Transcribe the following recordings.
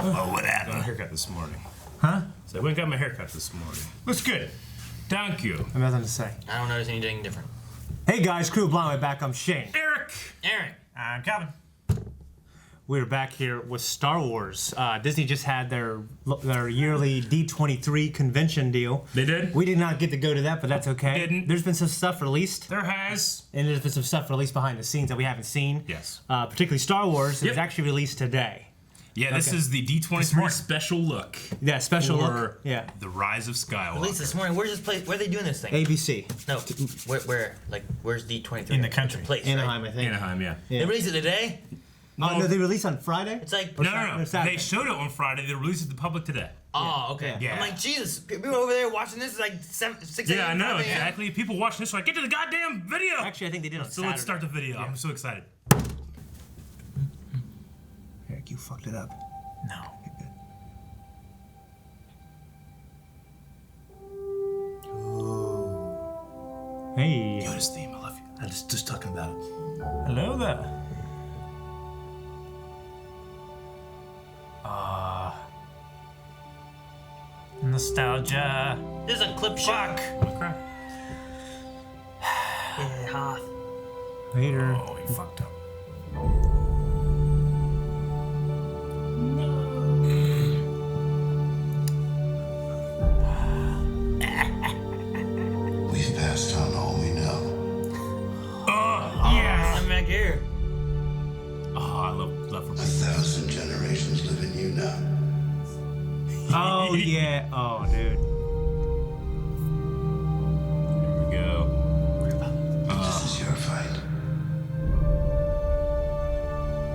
Oh, what Got my happened? haircut this morning. Huh? So I went and got my haircut this morning. Looks good. Thank you. I have nothing to say. I don't notice anything different. Hey guys, Crew Blind Way back. I'm Shane. Eric! Aaron. I'm Calvin. We're back here with Star Wars. Disney just had their yearly D23 convention deal. They did? We did not get to go to that, but that's okay. Didn't. There's been some stuff released, There has. and there's been some stuff released behind the scenes that we haven't seen. Yes. Particularly Star Wars. It was Yep. actually released today. Yeah, this Okay. is the D23 special look. Yeah, special for look. Yeah. The Rise of Skywalker. At least this morning, where's this place? Where are they doing this thing? ABC. No, where? Like, where's D23? In the country. It's a place, Anaheim, right? I think. Anaheim, yeah. Yeah. They released it today? No, they released on Friday? It's like... No. Saturday. They showed it on Friday. They released it to the public today. Oh, okay. Yeah. I'm like, Jesus, people over there watching this is like 6 a.m. Yeah, I know, 5 a.m. exactly. People watching this are like, get to the goddamn video! Actually, I think they did on So Saturday. let's start the video. I'm so excited. Eric, you fucked it up. No. Hey. Yoda's theme, I love you. I was just talking about it. Hello there. Nostalgia. This is a clip shot. Okay. Yeah, Hoth. Later. Oh, he fucked up. We've passed on all we know. Yes! I'm back here. Oh, I love for 1,000 generations live in you now. Oh, yeah. Oh, dude. Here we go. This is your fight.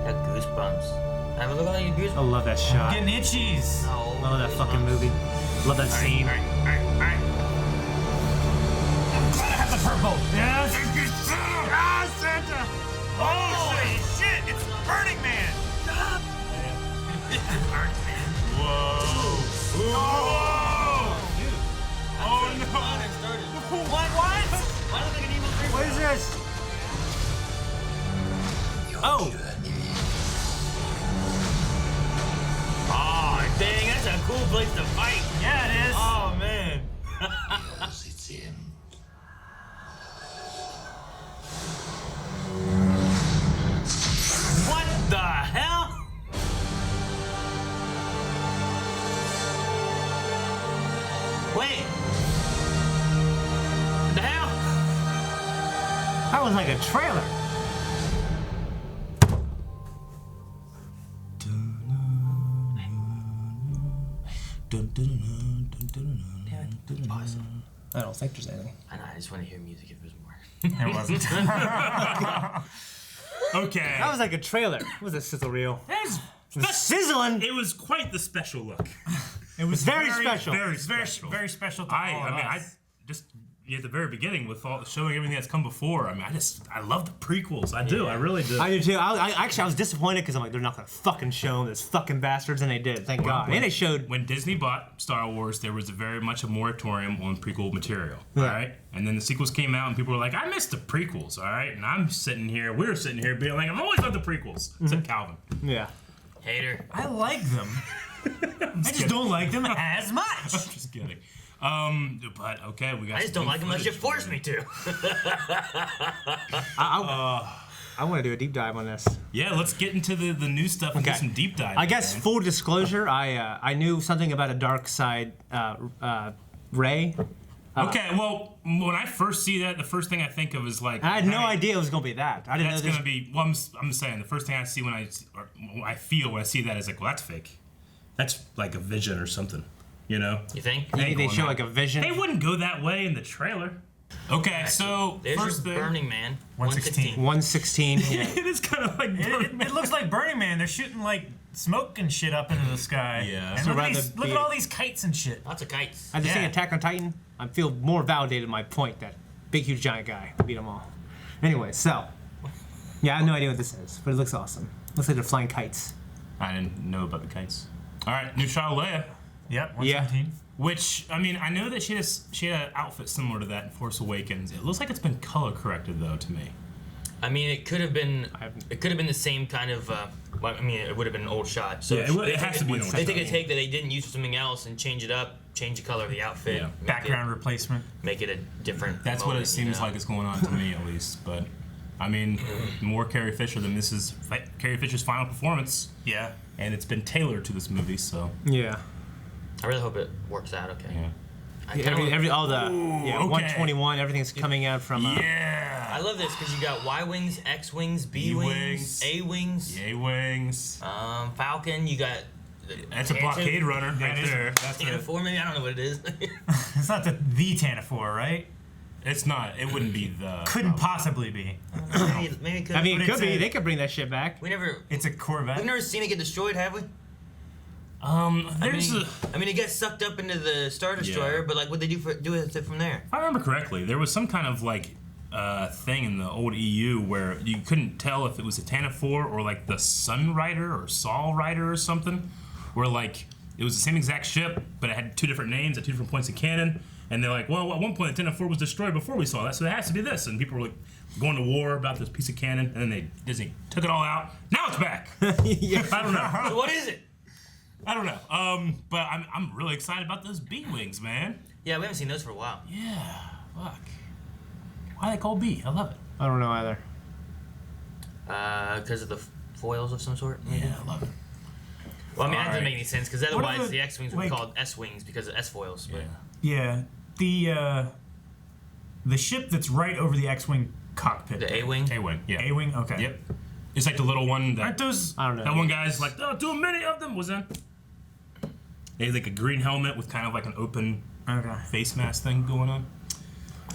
Got goosebumps. Have a look at you I goosebumps. love that shot. Getting itchies. No. I love that fucking movie. Love that scene. Alright. Have the purple. Yes. Ah, Santa! Holy shit! It's Burning Man. Whoa! Oh no! What? Why don't they get evil three? What is this? Oh! Oh, dang, that's a cool place to fight. Yeah, it is. Oh, man. Yes, it's him. What the hell? Wait. The hell? That was like a trailer. I don't think there's anything. I know, I just want to hear music if there's more. It wasn't. Okay. That was like a trailer. It was a sizzle reel. It It was sizzling. it was quite the special look. It was Very special. Very special. Very special to I all of mean, I us. just at the very beginning with all showing everything that's come before. I mean, I love the prequels. I do. I really do. I do too. I was disappointed because I'm like, they're not gonna fucking show them, those fucking bastards, and they did. Thank God. And they showed. When Disney bought Star Wars, there was very much a moratorium on prequel material. Yeah. All right, and then the sequels came out, and people were like, "I missed the prequels." All right, and I'm sitting here, we're sitting here, being like, "I've always loved the prequels," except Calvin. Yeah. Hater. I like them. I just don't like them as much. Just kidding. But okay, we got. I just don't like them unless you force me to. I want to do a deep dive on this. Yeah, let's get into the new stuff and do Okay. some deep dive. I guess man. full disclosure, I knew something about a dark side Ray. Okay, well, when I first see that, the first thing I think of is like. I had no hey, idea it was gonna be that. I didn't That's know this. gonna be. Well, I'm saying the first thing I see when I feel when I see that is like, well, that's fake. That's like a vision or something. You know. You think? They show like a vision. They wouldn't go that way in the trailer. Okay, so There's first your thing. Burning Man. 116. 116. Yeah. It is kind of like. It looks like Burning Man. They're shooting like smoke and shit up into the sky. Yeah. And So look, at rather these, look be- at all these kites and shit. Lots of kites. I just think Yeah. Attack on Titan. I feel more validated my point that big, huge, giant guy beat them all. Anyway, so yeah, I have no idea what this is, but it looks awesome. Looks like they're flying kites. I didn't know about the kites. All right, new child Leia. Yep, 117. Which I mean, I know that she had an outfit similar to that in Force Awakens. It looks like it's been color corrected though to me. I mean, it could have been. It could have been the same kind of Well, I mean, it would have been an old shot. So Yeah, it has to be an old They shot. take a take that they didn't use for something else and change it up, change the color of the outfit, Yeah. Background replacement. make it a different. That's what it moment, seems you know? like is going on to me, at least. But I mean, more Carrie Fisher than this is Carrie Fisher's final performance, Yeah. and it's been tailored to this movie. So Yeah. I really hope it works out. Okay. yeah. I kinda All the okay. 121, everything's coming out from. Yeah. I love this because you got Y wings, X wings, B wings, B-wings. A wings, Yay wings. Falcon. You got. That's a blockade runner right That is- there. That's Tantive 4 maybe, I don't know what it is. It's not the Tanafor, right? It's not. It wouldn't be the. Couldn't possibly be. maybe it could. I mean, But it could it's be. a- They could bring that shit back. we never. It's a Corvette. We've never seen it get destroyed, have we? There's I mean, it gets sucked up into the Star Destroyer, Yeah. but like, what they do with it from there? If I remember correctly, there was some kind of like thing in the old EU where you couldn't tell if it was a Tanafor or like the Sun Rider or Sol Rider or something, where like it was the same exact ship, but it had two different names at two different points of canon. And they're like, well, at one point the Tanafor was destroyed before we saw that, so it has to be this. And people were like going to war about this piece of canon, and then Disney took it all out. Now it's back. Yeah. I don't know. So what is it? I don't know. But I'm really excited about those B wings, man. Yeah, we haven't seen those for a while. Yeah. Fuck. Why are they called B? I love it. I don't know either. Because of the foils of some sort. Maybe? Yeah, I love it. Well, I mean, that doesn't Alright. make any sense because are otherwise the- the X wings would be like- called S wings because of S foils. But Yeah. Yeah. The ship that's right over the X-wing cockpit. the A wing. A-wing. Yeah. A-wing. Okay. Yep. It's like the little one that. Aren't those? I don't know. That one guy's like, oh, too many of them was in. They had like a green helmet with kind of like an open Okay. face mask thing going on.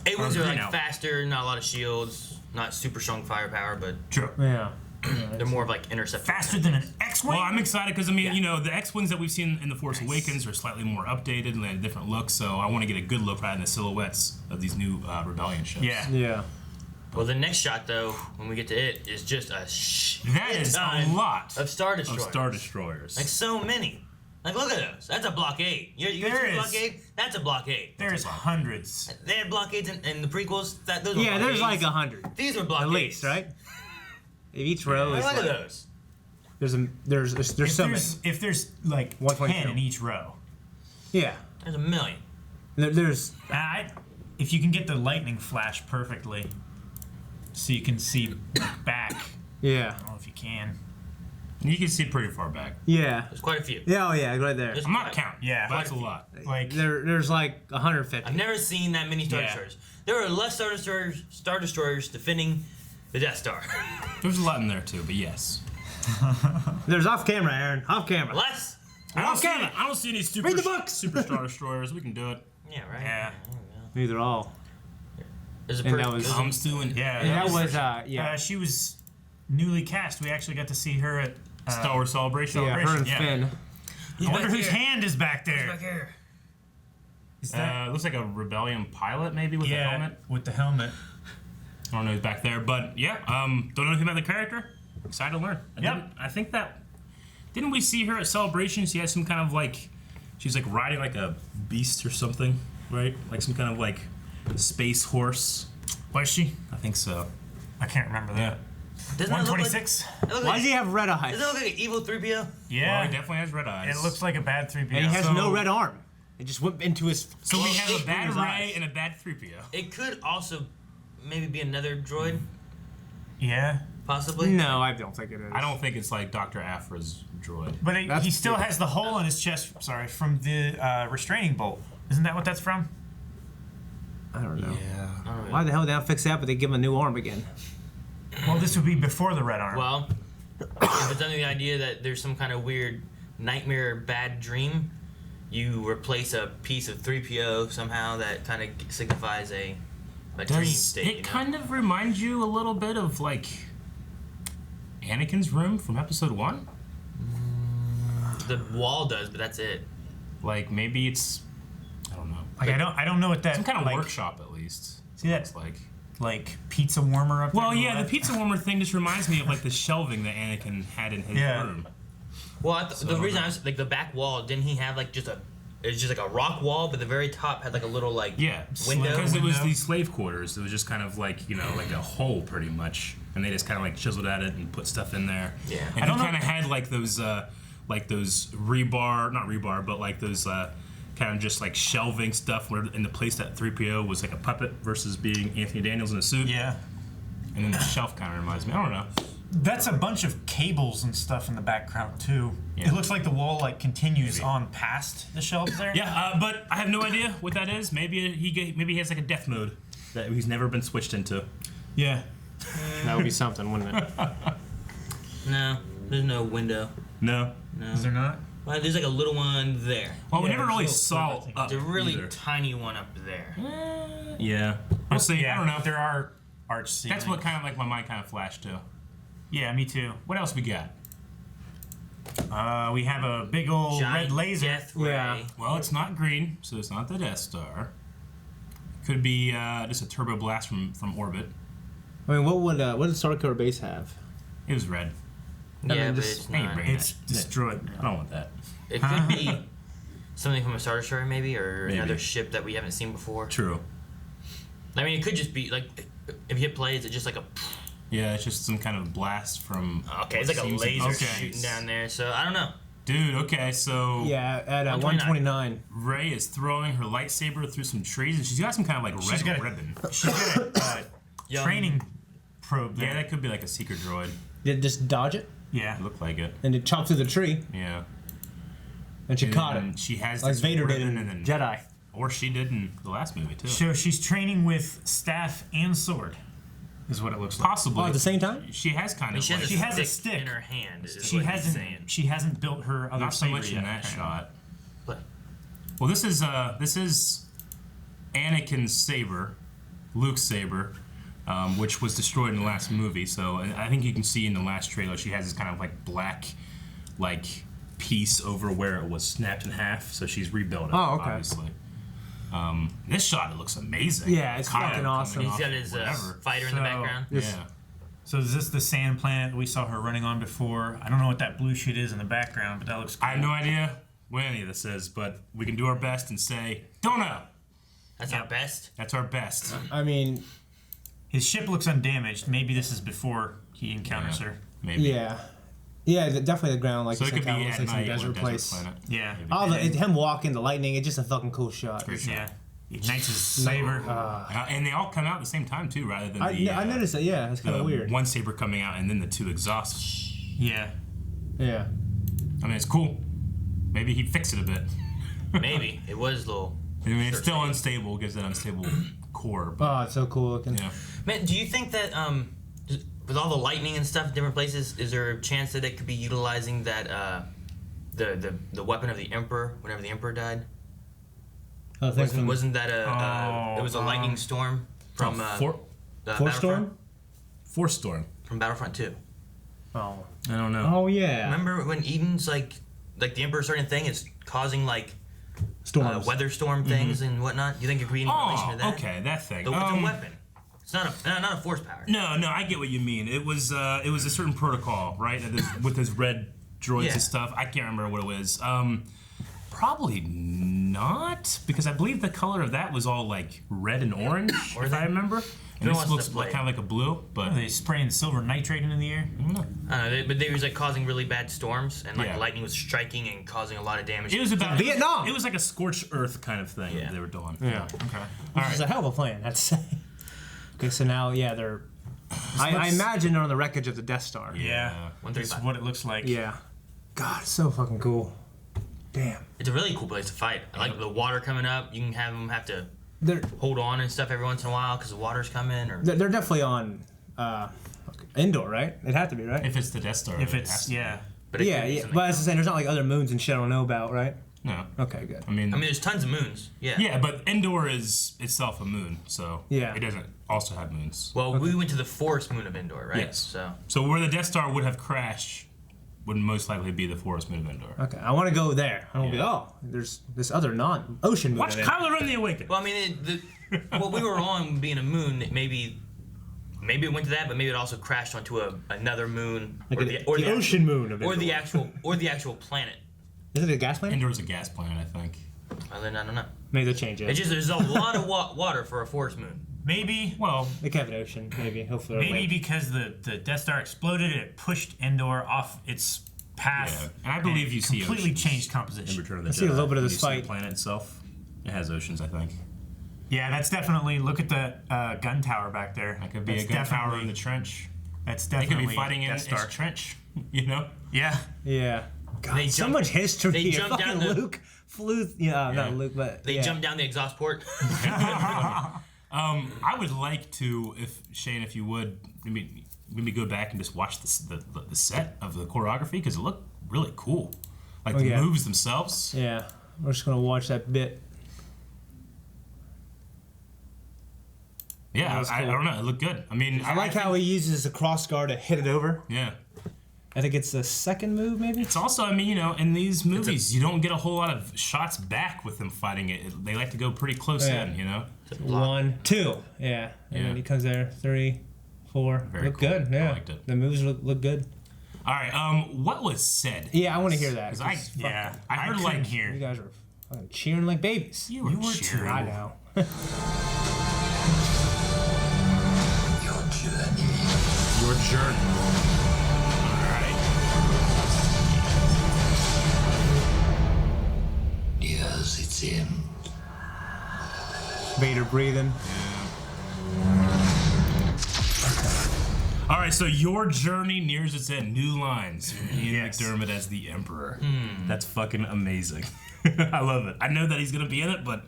A wings are green like out. faster, not a lot of shields, not super strong firepower, but True. Yeah. they're more of like intercept. Faster than an X-wing. Well, I'm excited because I mean, you know, the X-wings that we've seen in the Force Awakens are slightly more updated and they had a different look. So I want to get a good look right in the silhouettes of these new Rebellion ships. Yeah. Yeah. Well, the next shot though, when we get to it, is just a That is a ton lot of Star of Destroyers. Star Destroyers. Like so many. Like look at those. That's a blockade. You There see a is. blockade? That's a blockade. There's hundreds. They had blockades in the prequels. Those were Yeah, there's like blockades. 100 These were at blockades. least, right? Each row Like, is look at like, those. there's If so many. if there's like 122. 10 in each row. Yeah. There's a million. There's If you can get the lightning flash perfectly, so you can see back. yeah. I don't know if you can. You can see pretty far back. Yeah. There's quite a few. Yeah. Oh yeah. Right there. There's I'm not quite- counting. Yeah. But that's a lot. Like There's like 150. I've never seen that many Star Yeah. Destroyers. There are less Star Destroyers defending the Death Star. There's a lot in there too, but yes. There's off camera, Aaron. Off camera. Less. I don't see any super Read the books. super Star Destroyers. We can do it. Yeah, right. Yeah. Neither all. There's a And per- that was- there's a- I'm still in. yeah. And that was yeah. She was newly cast. We actually got to see her at Star Wars Celebration. Yeah, her and yeah. Finn. I wonder back whose here. hand is back there. Back here. Is that? Looks like a Rebellion pilot maybe with a Yeah, helmet. with the helmet. I don't know who's back there, but yeah. Don't know anything about the character. Excited to learn. I think that. Didn't we see her at Celebration? She had some kind of like. She's like riding like a beast or something, right? Like some kind of like space horse. Was she? I think so. I can't remember that. Doesn't that look like? 126. Why does he have red eyes? Doesn't that look like an evil 3PO? Well, Yeah. he definitely has red eyes. It looks like a bad 3PO. And he has So- no red arm. It just went into his. So we have a bad his Ray eyes. and a bad 3PO. It could also maybe be another droid, Yeah. possibly. No, I don't think it is. I don't think it's like Dr. Afra's droid. But That's he still stupid. has the hole in his chest. Sorry, from the restraining bolt. Isn't that what that's from? I don't know. Yeah. Why the hell did they not fix that? But they give him a new arm again. Well, this would be before the red arm. Well, if it's under the idea that there's some kind of weird nightmare, bad dream, you replace a piece of 3PO somehow that kind of signifies a dream Does state. it kind of remind you a little bit of like Anakin's room from Episode 1? The wall does, but that's it. Like maybe it's, I don't know, like I don't know what that some kind of like, workshop at least. See that? It's like. pizza warmer up there. Well, to the yeah, the left? pizza warmer thing just reminds me of like the shelving that Anakin had in his Yeah. room. Well, the reason I was like the back wall, didn't he have like it's just like a rock wall, but the very top had like a little like Yeah, window. because it was Window. these slave quarters. It was just kind of like like a hole, pretty much. and they just kind of like chiseled at it and put stuff in there. Yeah. And I don't he know- kind of had like those rebar, not rebar, but like those kind of just like shelving stuff where in the place that 3PO was like a puppet versus being Anthony Daniels in a suit. Yeah. And then the shelf kind of reminds me. I don't know. That's a bunch of cables and stuff in the background too. Yeah. It looks like the wall like continues Maybe. on past the shelves there. Yeah, but I have no idea what that is. Maybe he has like a death mode that he's never been switched into. Yeah. That would be something, wouldn't it? No, there's no window. No. No. Is there not? Well, there's like a little one there. Well, we Yeah, never really there's saw little up There's a really either. tiny one up there. Yeah. Honestly, Yeah, I don't know. There are arch ceilings. That's what kind of like my mind kind of flashed to. Yeah, me too. What else we got? We have a big old Giant red laser. death ray. Yeah. Well, it's not green, so it's not the Death Star. Could be just a turbo blast from orbit. I mean, what did Star Killer Base have? It was red. Yeah, mean, but just- it's Ain't not. bringing It's it. destroyed. I don't want that. It could be something from a Star Destroyer, maybe, or Maybe. another ship that we haven't seen before. True. I mean, it could just be like, if you hit play, is it just like a? Yeah, it's just some kind of blast from. Okay, it's like a seems laser okay. shooting down there. So I don't know. Dude, okay, so Yeah, at 129. 129. Ray is throwing her lightsaber through some trees, and she's got some kind of like red got a- ribbon. She's got a Young- training probe there. Yeah, that could be like a secret droid. Did it just dodge it? Yeah. Looked like it. And it chopped through the tree, Yeah. and she And caught then it. She has Like this Vader did ribbon in and then, Jedi. or she did in the last movie too. So she's training with staff and sword, is what it looks like. Possibly. Oh, at the same time? She has kind of. She has, like, She has a stick stick. in her hand. Is She what he's hasn't. saying. She hasn't built her other not so saber much yet. in that shot. But Well, this is Anakin's saber, Luke's saber, which was destroyed in the last movie. So I think you can see in the last trailer she has this kind of like black, like piece over where it was snapped in half. So she's rebuilt it. Oh, okay. Obviously. This shot, it looks amazing. Yeah, it's Kylo fucking coming awesome. off he's got of his whatever. fighter in the So- background. Yes. Yeah. So is this the sand planet we saw her running on before? I don't know what that blue shit is in the background, but that looks cool. I have no idea what any of this is, but we can do our best and say, don't know. That's our best. That's our best. I mean, His ship looks undamaged. Maybe this is before he encounters her. Maybe. yeah. Yeah, definitely the ground, like So you it said, could be kinda at looks like some night on a desert desert place. planet. Yeah. Maybe. Oh, him walking, the lightning, it's just a fucking cool shot. Great shot. Yeah. He ignites his saber. And they all come out at the same time too, rather than I noticed that, yeah, it's kind the of weird. one saber coming out and then the two exhausts. Yeah. Yeah. I mean, it's cool. Maybe he'd fix it a bit. Maybe it was a little. I mean, it's still Sure. unstable, gives that unstable core. But Oh, it's so cool looking. yeah, Man, do you think that with all the lightning and stuff in different places, is there a chance that they could be utilizing that the weapon of the Emperor whenever the Emperor died? Oh, thanks from Wasn't that it was a lightning storm from Force Force Storm? Force Storm. from Battlefront 2? Oh. I don't know. Oh, yeah. Remember when Eden's like the Emperor starting thing is causing like Storms. weather storm things and whatnot? Do you think it could be any relation Oh, to that? okay, that thing. It's a weapon. It's not a force power. No, I get what you mean. It was a certain protocol, right? With those red droids Yeah. and stuff. I can't remember what it was. Probably not, because I believe the color of that was all like red and orange, Or if they- I remember. And Who this wants to looks play? kind of like a blue, but Are they spraying silver nitrate into the air? I don't know, but they was like causing really bad storms and like Yeah. lightning was striking and causing a lot of damage. it was about Vietnam! It was like a scorched earth kind of thing Yeah. that they were doing. Yeah. Okay. Which is a hell of a plan, I'd say. Okay, so now, yeah, they're. I imagine they're on the wreckage of the Death Star. Yeah. 135. This is what it looks like. Yeah. God, it's so fucking cool. Damn. It's a really cool place to fight. I like the water coming up. You can have them have to They're hold on and stuff every once in a while because the water's coming. Or they're definitely on indoor, right? It had to be, right? If it's the Death Star. If it it's has to be. yeah. but it Yeah, could be yeah. something But as else. I'm saying, there's not like other moons and shit I don't know about, right? No. Okay, good. I mean, there's tons of moons. Yeah. yeah, but Endor is itself a moon, so Yeah. it doesn't also have moons. Well, we went to the forest moon of Endor, right? Yes. So So where the Death Star would have crashed would most likely be the forest moon of Endor. Okay, I want to go there. I want to Yeah. be, oh, there's this other non-ocean moon. Watch in it. Kylo Ren the Awakening. well, I mean, what we were on being a moon, maybe it went to that, but maybe it also crashed onto another moon Like or the the ocean moon of or the Endor. actual planet. Is it a gas planet? Endor's a gas planet, I think. Well, then I don't know. Maybe they'll change it. It's just there's a lot of water for a forest moon. Maybe. Well, The Kevin Ocean, maybe. Hopefully. Maybe because the Death Star exploded, it pushed Endor off its path. yeah. And I believe and you see completely oceans changed in composition. Return of the I Jedi. see a little bit of When this you see fight. The planet itself, it has oceans, I think. Yeah, that's definitely. Look at the gun tower back there. That could be That's a gun tower definitely- in the trench. That's They could definitely be fighting in Death its Star. trench, you know? Yeah. Yeah. God, They so jumped- much history they here. jumped Fucking down the- Luke flew. Not Luke, but They yeah. jumped down the exhaust port. I would like to, if Shane, if you would, maybe go back and just watch the set of the choreography because it looked really cool. Like the yeah. moves themselves. Yeah, we're just gonna watch that bit. Yeah, was I cool. don't know. It looked good. I mean, I like how he uses the cross guard to hit it over. Yeah. I think it's the second move, maybe. It's also, I mean, you know, in these movies, you don't get a whole lot of shots back with them fighting it. They like to go pretty close Yeah. in, you know? 1, 2, yeah, and Yeah. then he comes there. 3, 4. Very Look cool. good. I Yeah, liked it. the moves look good. All right, what was said? Yeah, I want to hear that. 'Cause I heard couldn't like hear. You guys are fucking cheering like babies. You were cheering. I know. Your journey. Your journey. All right. Yes, it's him. Vader breathing. All right, so your journey nears its end. New lines. Ian Yes. McDermott as the Emperor. That's fucking amazing. I love it. I know that he's gonna be in it, but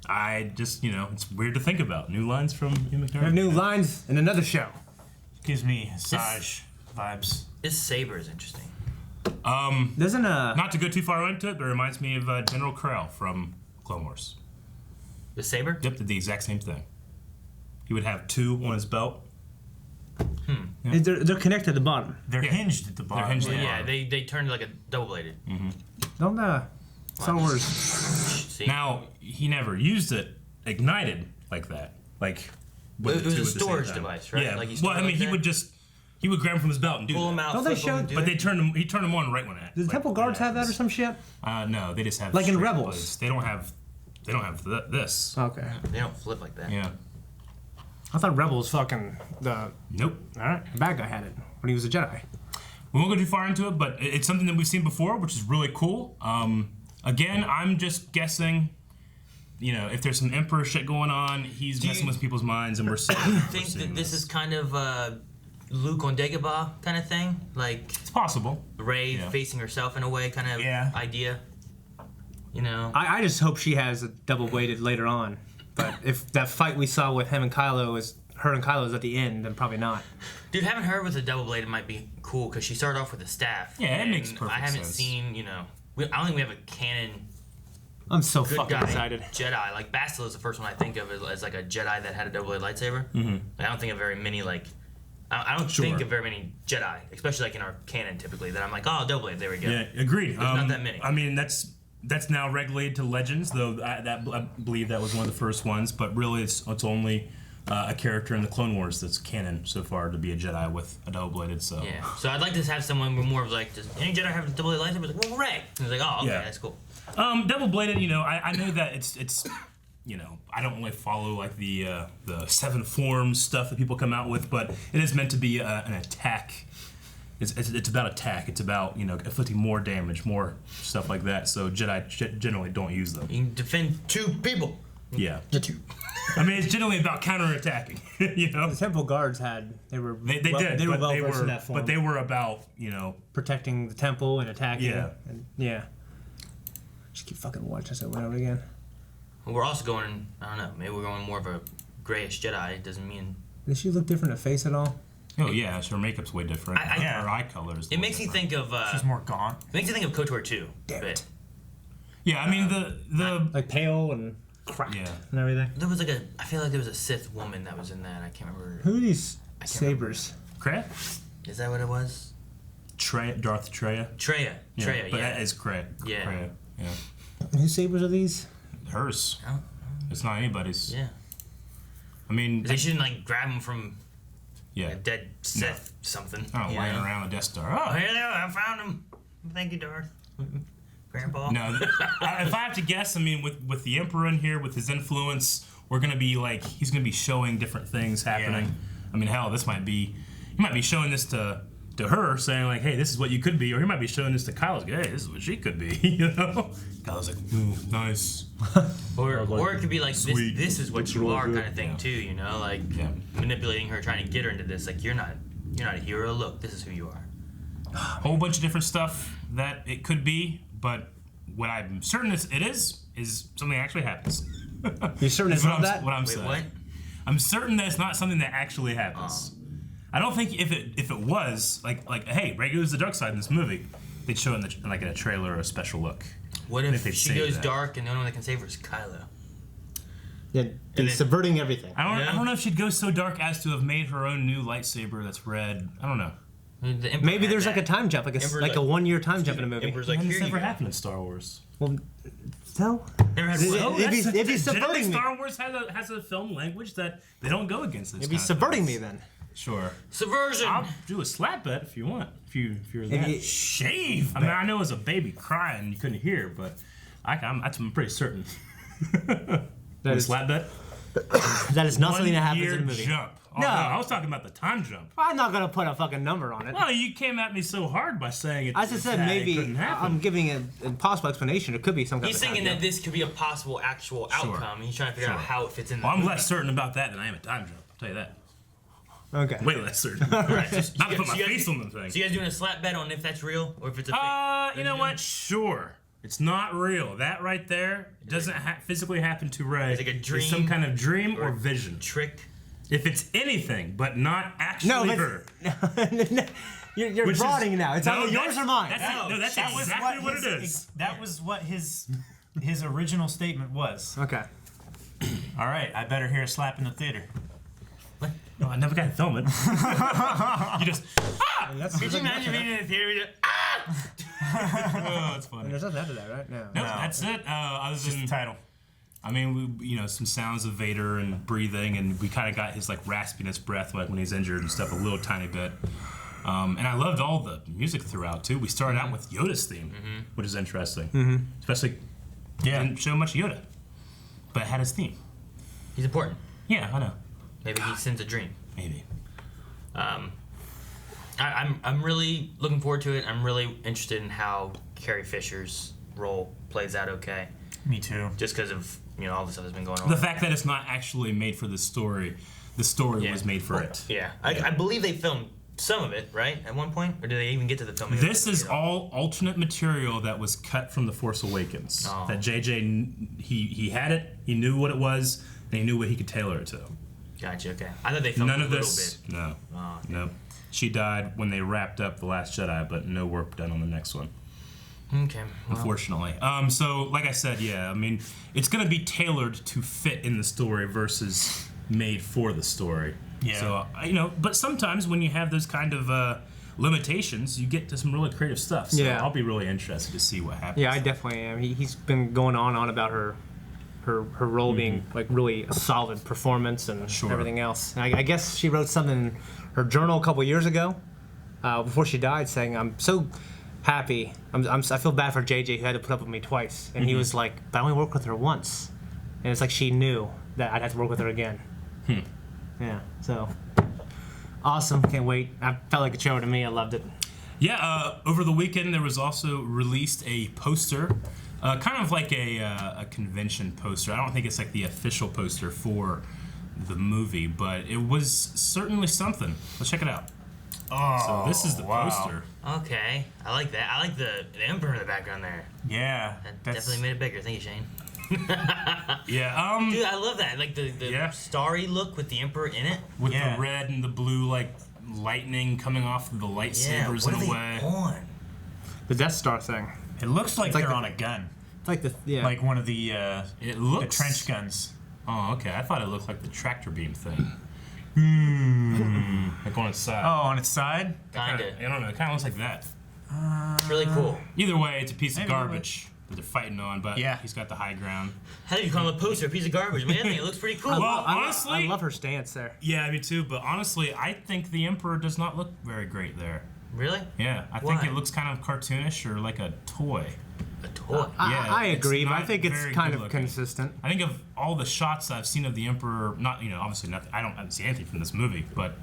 I just, you know, it's weird to think about. New lines from Ian We have McDermott. new lines in another show. Gives me Saj vibes. This saber is interesting. Doesn't Not to go too far into it, but it reminds me of General Krell from Clone Wars. The saber? Yep, did the exact same thing. He would have 2 on his belt. they're connected at the bottom? They're Yeah. hinged at the bottom. hinged at the Yeah, bottom. they turned like a double bladed. Don't Star Wars. See? Now, he never used it ignited like that. Like, with It the was two a at the same storage time. device, right? Yeah. Like he Well, stored I it mean, like he would grab them from his belt and do pull them that. out. Don't they flip 'em, show- and do But it. he turned them on right when it. Do the Temple Guards have that or some shit? No, they just have Like in straight Rebels? blades. They don't have this. Okay. They don't flip like that. Yeah. I thought Rebels fucking the Nope. the bad guy had it when he was a Jedi. We won't go too far into it, but it's something that we've seen before, which is really cool. Again, I'm just guessing. You know, if there's some Emperor shit going on, he's Do messing you- with people's minds, and we're seeing. I think that this is kind of Luke on Dagobah kind of thing, like It's possible. Rey Yeah. facing herself in a way, kind of Yeah. idea. You know, I just hope she has a double bladed later on. But if that fight we saw with him and Kylo is her and Kylo's at the end, then probably not. dude, having her with a double bladed might be cool because she started off with a staff. Yeah, it makes and perfect I haven't sense. seen, you know, I don't think we have a canon I'm so good fucking guy excited. Jedi. Like Bastila is the first one I think of as like a Jedi that had a double bladed lightsaber. Mm-hmm. I don't think of very many like. I don't think of very many Jedi, especially like in our canon typically. That I'm like, oh, double blade, there we go. Yeah, agreed. not that many. I mean, that's now regulated to Legends, though. I believe that was one of the first ones. But really, it's only a character in the Clone Wars that's canon so far to be a Jedi with a double-bladed. So Yeah, so I'd like to have someone more of like, does any Jedi have a double bladed lightsaber? Like, well, Rey. And it's like, oh, okay, Yeah. that's cool. double-bladed. You know, I know that it's. You know, I don't really follow like the 7 forms stuff that people come out with, but it is meant to be an attack. It's about attack. It's about, you know, inflicting more damage, more stuff like that. So Jedi generally don't use them. You can defend 2 people. Yeah. I mean, it's generally about counterattacking. You know, The Temple Guards they were they well, did, they were but well they versed were, in that form. but they were about, you know, protecting the temple and attacking. Yeah. And, yeah. Just keep fucking watching this over and over again. Well, we're also going, I don't know, maybe we're going more of a grayish Jedi. It doesn't mean. Does she look different in the face at all? oh yeah, so her makeup's way different. Yeah. Her eye color is. It makes me think of. She's more gaunt. It makes me think of KOTOR 2. Damn But it. Yeah, I mean the Like pale and cracked yeah. and everything. there was like I feel like there was a Sith woman that was in that. I can't remember. Who are these can't sabers? Cray, Is that what it was? Darth Treya. Treya. Treya, but yeah. that is Cray. Yeah. Kreia, yeah. Whose sabers are these? Hers. Oh, It's not anybody's. yeah. I mean, They shouldn't like grab him from yeah. a dead Sith something. Oh, you lying know? around the Death Star. Oh, Oh, here they are. I found him. Thank you, Darth. Grandpa. no. If I have to guess, I mean, with the Emperor in here, with his influence, we're gonna be like he's gonna be showing different things happening. Yeah. I mean, hell, he might be showing this to her, saying like, hey, this is what you could be, or he might be showing this to Kylo, like, hey, this is what she could be, you know? Kylo's like, ooh, nice. Or it could be like this is what Looks you really are good. kind of thing too, you know, like manipulating her, trying to get her into this. Like you're not a hero. Look, this is who you are. Whole bunch of different stuff that it could be, but what I'm certain it is something that actually happens. You certain it's not that? What I'm Wait, saying. what? I'm certain that it's not something that actually happens. I don't think if it was like hey, Rey goes to the dark side in this movie, they'd show it in a trailer or a special look. What If if they'd she save goes that. dark and the only one that can save her is Kylo? Yeah, then- subverting everything. I don't know if she'd go so dark as to have made her own new lightsaber that's red. I don't know. The Emperor Maybe had there's like a that. time jump, Emperor's like a 1 year time jump in a movie. Emperor's like, And here this you never go. happened in Star Wars. Well, so Never had Is one. it- if he's Generally, subverting me, Star Wars has a film language that they don't go against this. if he's kind of subverting me, things. then Sure. Subversion. I'll do a slap bet if you want. If you're that. you- Shave. I mean, I know as a baby crying you couldn't hear, but I'm pretty certain. that is Slap bet. that is not something that happens 1 year in a movie. jump. Oh, No. I was talking about the time jump. I'm not gonna put a fucking number on it. Well, you came at me so hard by saying it. I just said that maybe it couldn't happen. I'm giving an impossible explanation. It could be some kind He's of time thinking that jump. this could be a possible actual Sure. outcome. He's trying to figure out how it fits in. Well, I'm movie. less certain about that than I am a time jump. I'll tell you that. Okay. Way less certain. Right, so Not to put my so you guys- face on the thing. So you guys doing a slap bet on if that's real or if it's a fake? You know what? Sure. It's not real. That right there doesn't physically happen to Rey. It's like a dream It's some kind of dream or vision. Trick. If it's anything, but not actually No, but her. you're Which is- broadening now. It's No, either yours that's- or mine. That's That was exactly what it his- is. That was what his original statement was. Okay. All right, I better hear a slap in the theater. No, I never got to film it. You just. Could you imagine being in the theater? Oh, that's funny. There's nothing after that, right? No. No, that's it. Other Just the than title. I mean, some sounds of Vader and breathing, and we kind of got his like raspiness breath, like when he's injured and stuff, a little tiny bit. And I loved all the music throughout too. We started out with Yoda's theme, which is interesting, especially didn't show much Yoda, but it had his theme. He's important. Yeah, I know. Maybe he sends a dream. Maybe. I'm really looking forward to it. I'm really interested in how Carrie Fisher's role plays out. Okay, Me too. just because of all the stuff that's been going on. The fact that it's not actually made for the story Yeah. was made for it. Yeah, I believe they filmed some of it, right? At one point, or did they even get to the filming? This is all alternate material that was cut from The Force Awakens. Oh. That JJ, he had it, he knew what it was, and he knew what he could tailor it to. Gotcha. Okay, I thought they filmed None a of little this. bit. No. Oh, okay. No. She died when they wrapped up The Last Jedi, but no work done on the next one, Okay. Well, unfortunately. So, like I said, yeah, I mean, it's going to be tailored to fit in the story versus made for the story. Yeah. So, but sometimes when you have those kind of limitations, you get to some really creative stuff. So Yeah. I'll be really interested to see what happens. Yeah, I definitely am. He's been going on about her role being like really a solid performance and Sure. everything else. And I guess she wrote something in her journal a couple years ago, before she died, saying, "I'm so happy. I feel bad for JJ who had to put up with me twice." And he was like, "But I only worked with her once," and it's like she knew that I'd have to work with her again. Yeah. So awesome. Can't wait. I felt like a show to me. I loved it. Yeah, over the weekend there was also released a poster, kind of like a convention poster. I don't think it's like the official poster for the movie, but it was certainly something. Let's check it out. Oh, So this is the wow. poster. okay. I like that. I like the Emperor in the background there. Yeah, That that's definitely made it bigger. Thank you, Shane. Yeah, Dude, I love that. Like the Yeah. starry look with the Emperor in it. with Yeah. the red and the blue, like lightning coming off of the Yeah. lightsabers What in are a they way. on? The Death Star thing. It looks like like they're the- on a gun, It's like like one of the It looks trench guns. Oh, okay. I thought it looked like the tractor beam thing. Like on its side. Oh, on its side. Kinda. I don't know. It kind of looks like that. It's really cool. Either way, it's a piece of Maybe. garbage that they're fighting on, but Yeah. he's got the high ground. How do you call him a poster? A piece of garbage, man. I think it looks pretty cool. Well, I honestly, love her stance there. yeah, me too. But honestly, I think the Emperor does not look very great there. Really? Yeah, I think Why? it looks kind of cartoonish or like a toy. a toy. I it's agree, but I not think it's very kind good of looking. consistent. I think of all the shots I've seen of the Emperor, not obviously not. I haven't seen anything from this movie, but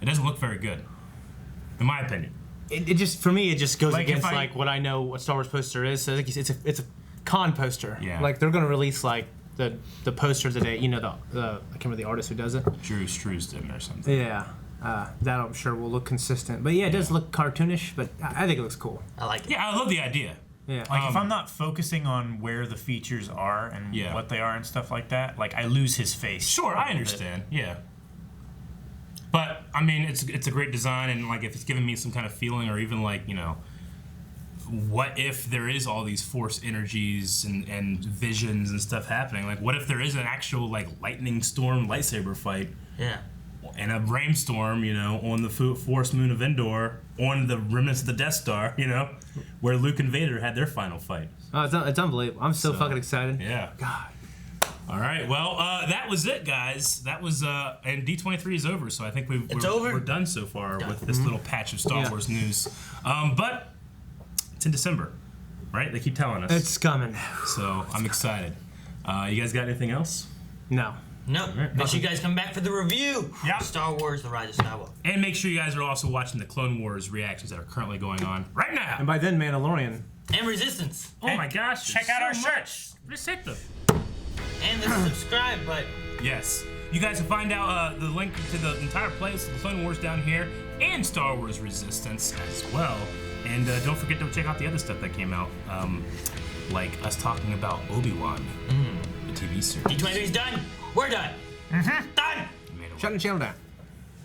it doesn't look very good, in my opinion. It just, for me, it just goes Like, against if I- like what I know what Star Wars poster is. So it's a con poster. Yeah. Like they're gonna release like the poster today. You know the I can't remember the artist who does it. Drew Struz did or something. Yeah. That I'm sure will look consistent. But yeah, it does look cartoonish, but I think it looks cool. I like it. Yeah, I love the idea. Yeah. Like if I'm not focusing on where the features are and Yeah. what they are and stuff like that, like I lose his face. Sure, a I little bit. understand. Yeah. But I mean, it's a great design, and like if it's giving me some kind of feeling, or even like what if there is all these force energies and visions and stuff happening? Like, what if there is an actual like lightning storm lightsaber fight Yeah. and a rainstorm, on the forest moon of Endor, on the remnants of the Death Star, where Luke and Vader had their final fight. Oh, it's unbelievable. I'm so fucking excited. Yeah. God. All right. Well, that was it, guys. That was and D23 is over, so I think we're done so far with this little patch of Star Yeah. Wars news. But it's in December, right? They keep telling us. It's coming. So I'm excited. You guys got anything else? No. Nope. Make sure you guys come back for the review. Yeah. Star Wars: The Rise of Skywalker. And make sure you guys are also watching the Clone Wars reactions that are currently going on right now. And by then, Mandalorian. And Resistance. Oh my gosh! check there's out our so much. shirts. Just hit them. And the subscribe button. Yes. You guys can find out the link to the entire playlist of the Clone Wars down here and Star Wars Resistance as well. And don't forget to check out the other stuff that came out, like us talking about Obi-Wan, the TV series. D23's done. We're done. Done. Shutting the channel down.